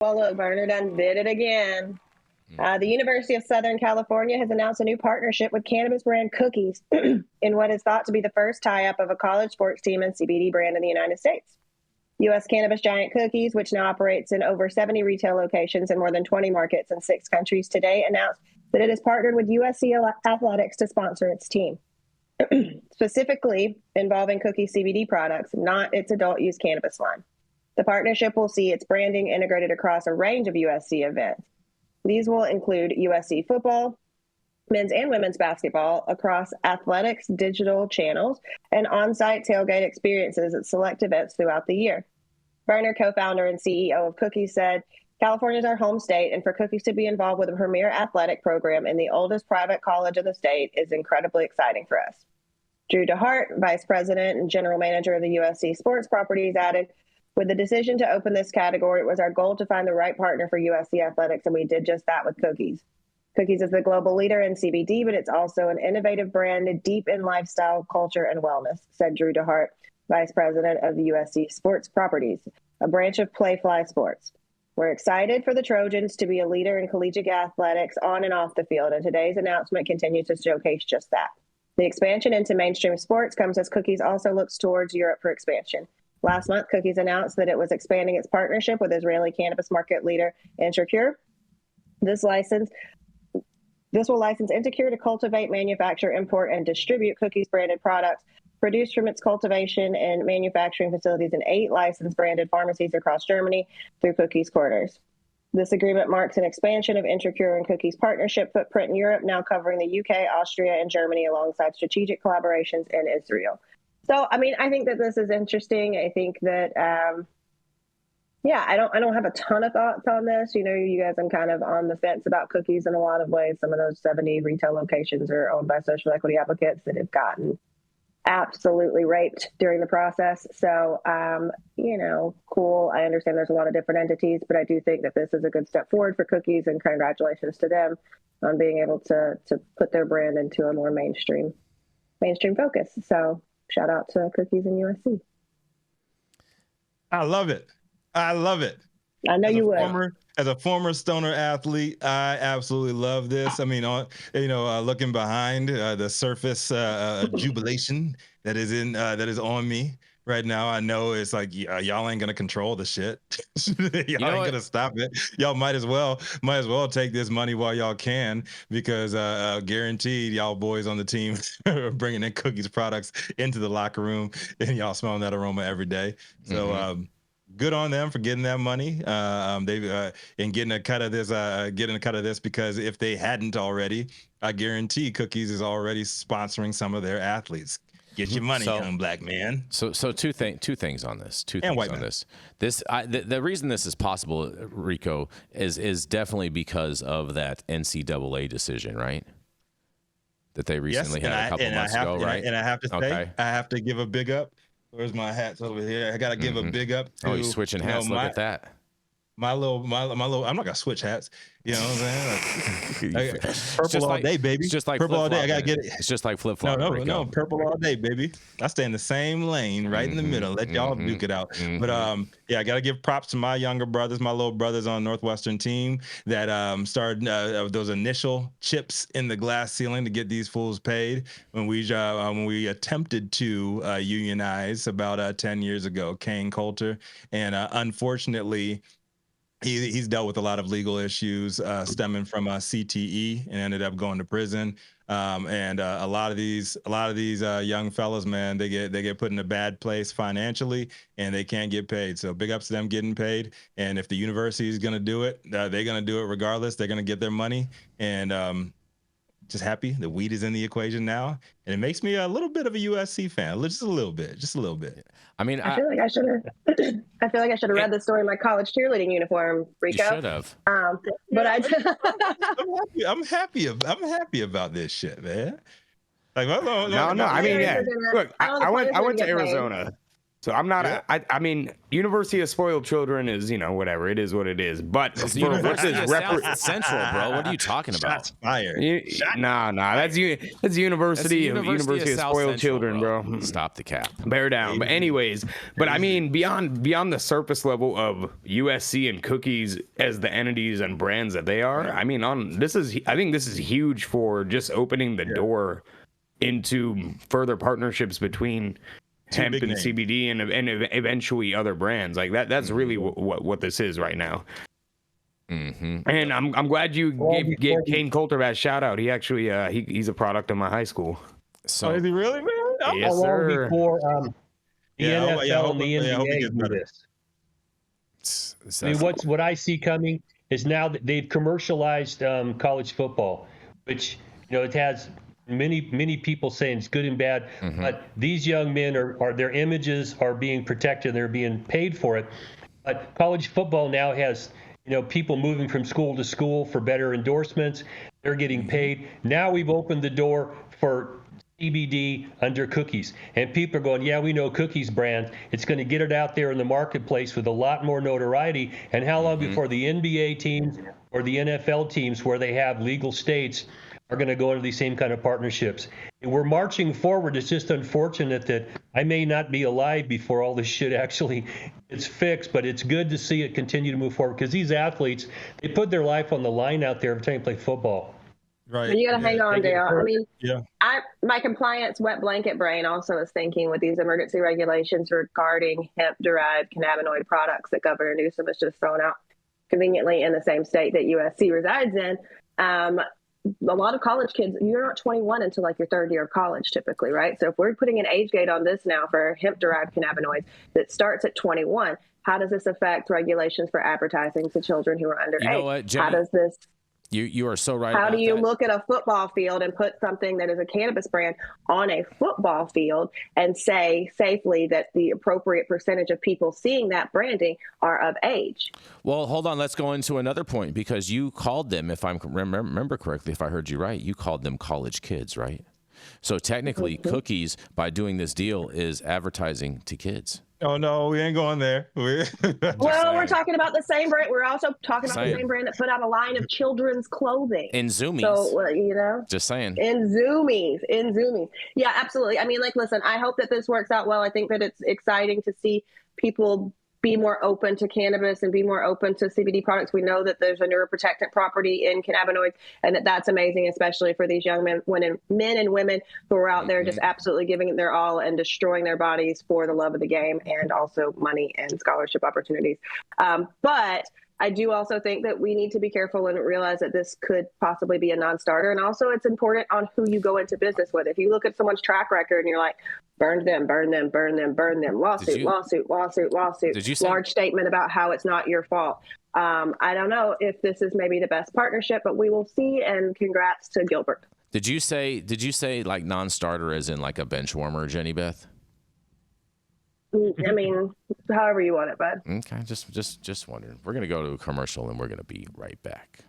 Well, look, Berner done did it again. The University of Southern California has announced a new partnership with Cannabis brand Cookies in what is thought to be the first tie-up of a college sports team and CBD brand in the United States. U.S. cannabis giant Cookies, which now operates in over 70 retail locations in more than 20 markets in 6 countries today, announced that it has partnered with USC Athletics to sponsor its team, specifically involving Cookies CBD products, not its adult-use cannabis line. The partnership will see its branding integrated across a range of USC events. These will include USC football, men's and women's basketball across athletics, digital channels, and on-site tailgate experiences at select events throughout the year. Berner, co-founder and CEO of Cookies, said, "California is our home state, and for Cookies to be involved with a premier athletic program in the oldest private college in the state is incredibly exciting for us." Drew DeHart, vice president and general manager of the USC sports properties, added, "With the decision to open this category, it was our goal to find the right partner for USC athletics, and we did just that with Cookies. Cookies is the global leader in CBD, but it's also an innovative brand deep in lifestyle, culture, and wellness," said Drew DeHart, vice president of the USC sports properties, a branch of Playfly Sports. "We're excited for the Trojans to be a leader in collegiate athletics on and off the field, and today's announcement continues to showcase just that. The expansion into mainstream sports comes as Cookies also looks towards Europe for expansion. Last month, Cookies announced that it was expanding its partnership with Israeli cannabis market leader Intracure. This will license Intracure to cultivate, manufacture, import, and distribute Cookies branded products produced from its cultivation and manufacturing facilities in 8 licensed branded pharmacies across Germany through Cookies Corners. This agreement marks an expansion of Intracure and Cookies partnership footprint in Europe, now covering the UK, Austria, and Germany, alongside strategic collaborations in Israel." So, I mean, I think that this is interesting. I think that, I don't have a ton of thoughts on this. You know, you guys, I'm kind of on the fence about Cookies in a lot of ways. Some of those 70 retail locations are owned by social equity applicants that have gotten absolutely raped during the process. So, cool. I understand there's a lot of different entities, but I do think that this is a good step forward for Cookies, and congratulations to them on being able to put their brand into a more mainstream focus. So, shout out to Cookies and USC. I love it. I know you would. As a former stoner athlete, I absolutely love this. I mean, looking behind the surface jubilation that is on me right now, I know it's like y'all ain't gonna control the shit. Y'all ain't gonna stop it. Y'all might as well take this money while y'all can, because guaranteed y'all boys on the team are bringing in Cookies products into the locker room, and y'all smelling that aroma every day. So good on them for getting that money. They've and getting a cut of this, because if they hadn't already, I guarantee Cookies is already sponsoring some of their athletes. Get your money, young black man. So two things on this. The reason this is possible, Rico, is definitely because of that NCAA decision, right? That they recently had a couple months ago, right? And I have to say, I have to give a big up. Where's my hats over here? I gotta give a big up to, you're switching hats. Look at that. My little. I'm not gonna switch hats. You know what I'm saying? Like, purple all day, baby. It's just like purple all day. I gotta get it. It's just like flip flop. No, purple all day, baby. I stay in the same lane, right in the middle. Let y'all duke it out. But I gotta give props to my younger brothers, my little brothers on Northwestern team that started those initial chips in the glass ceiling to get these fools paid when we attempted to unionize about 10 years ago. Kane Coulter, and unfortunately, he's dealt with a lot of legal issues stemming from CTE, and ended up going to prison. And a lot of these young fellas, man, they get put in a bad place financially, and they can't get paid. So big ups to them getting paid. And if the university is going to do it, they're going to do it regardless. They're going to get their money. And just happy the weed is in the equation now, and it makes me a little bit of a USC fan, just a little bit. I mean, I feel like I should have read the story in my college cheerleading uniform, Rico. You should have. But I'm happy about this shit, man. Like, no. I mean, yeah. Look, I went to Arizona. So I'm not. Yeah. I mean, University of Spoiled Children is, whatever. It is what it is. But It's the University of South Central, bro. What are you talking about? Shots fired. Nah. That's University of Spoiled Central, Children, bro. Stop the cap. Bear down. But anyways, I mean, beyond the surface level of USC and Cookies as the entities and brands that they are, I mean, I think this is huge for just opening the door into further partnerships between hemp and CBD and eventually other brands. Like that's really what this is right now. Mm-hmm. And I'm glad you gave Kane Coulter that shout out. He actually he's a product of my high school. So is he really, man? Oh, yes, sir. Before the NFL and the NBA do this. I mean, what I see coming is now that they've commercialized college football, which it has many people saying it's good and bad, but these young men are their images are being protected. They're being paid for it. But college football now has people moving from school to school for better endorsements. They're getting paid. Now we've opened the door for CBD under Cookies, and people are going, yeah, we know Cookies brand. It's going to get it out there in the marketplace with a lot more notoriety. And how long before the NBA teams or the NFL teams, where they have legal states, are going to go into these same kind of partnerships? And we're marching forward. It's just unfortunate that I may not be alive before all this shit actually is fixed, but it's good to see it continue to move forward, because these athletes, they put their life on the line out there every time they play football. Right. And you got to hang on, Dale. I mean, yeah. My compliance wet blanket brain also is thinking with these emergency regulations regarding hemp-derived cannabinoid products that Governor Newsom has just thrown out conveniently in the same state that USC resides in. A lot of college kids, you're not 21 until like your third year of college typically, right? So if we're putting an age gate on this now for hemp-derived cannabinoids that starts at 21, how does this affect regulations for advertising to children who are underage? You know what, Jenny? How does this... You are so right. How about do you that. look at a football field and put something that is a cannabis brand on a football field and say safely that the appropriate percentage of people seeing that branding are of age? Well, hold on. Let's go into another point, because you called them, if I remember correctly, if I heard you right, you called them college kids, right? So technically, Cookies, by doing this deal, is advertising to kids. Oh, no, we ain't going there. Well, we're talking about the same brand. We're also talking about the same brand that put out a line of children's clothing. In Zoomies. So, Just saying. In Zoomies. Yeah, absolutely. I mean, listen, I hope that this works out well. I think that it's exciting to see people be more open to cannabis and be more open to CBD products. We know that there's a neuroprotectant property in cannabinoids, and that's amazing, especially for these young men and women who are out there just absolutely giving it their all and destroying their bodies for the love of the game and also money and scholarship opportunities. But I do also think that we need to be careful and realize that this could possibly be a non-starter. And also it's important on who you go into business with. If you look at someone's track record and you're like, burn them, lawsuit. Did you say, large statement about how it's not your fault. I don't know if this is maybe the best partnership, but we will see. And congrats to Gilbert. Did you say like non-starter as in like a bench warmer, Jenny Beth? I mean, however you want it, bud. Okay, just wondering. We're going to go to a commercial and we're going to be right back.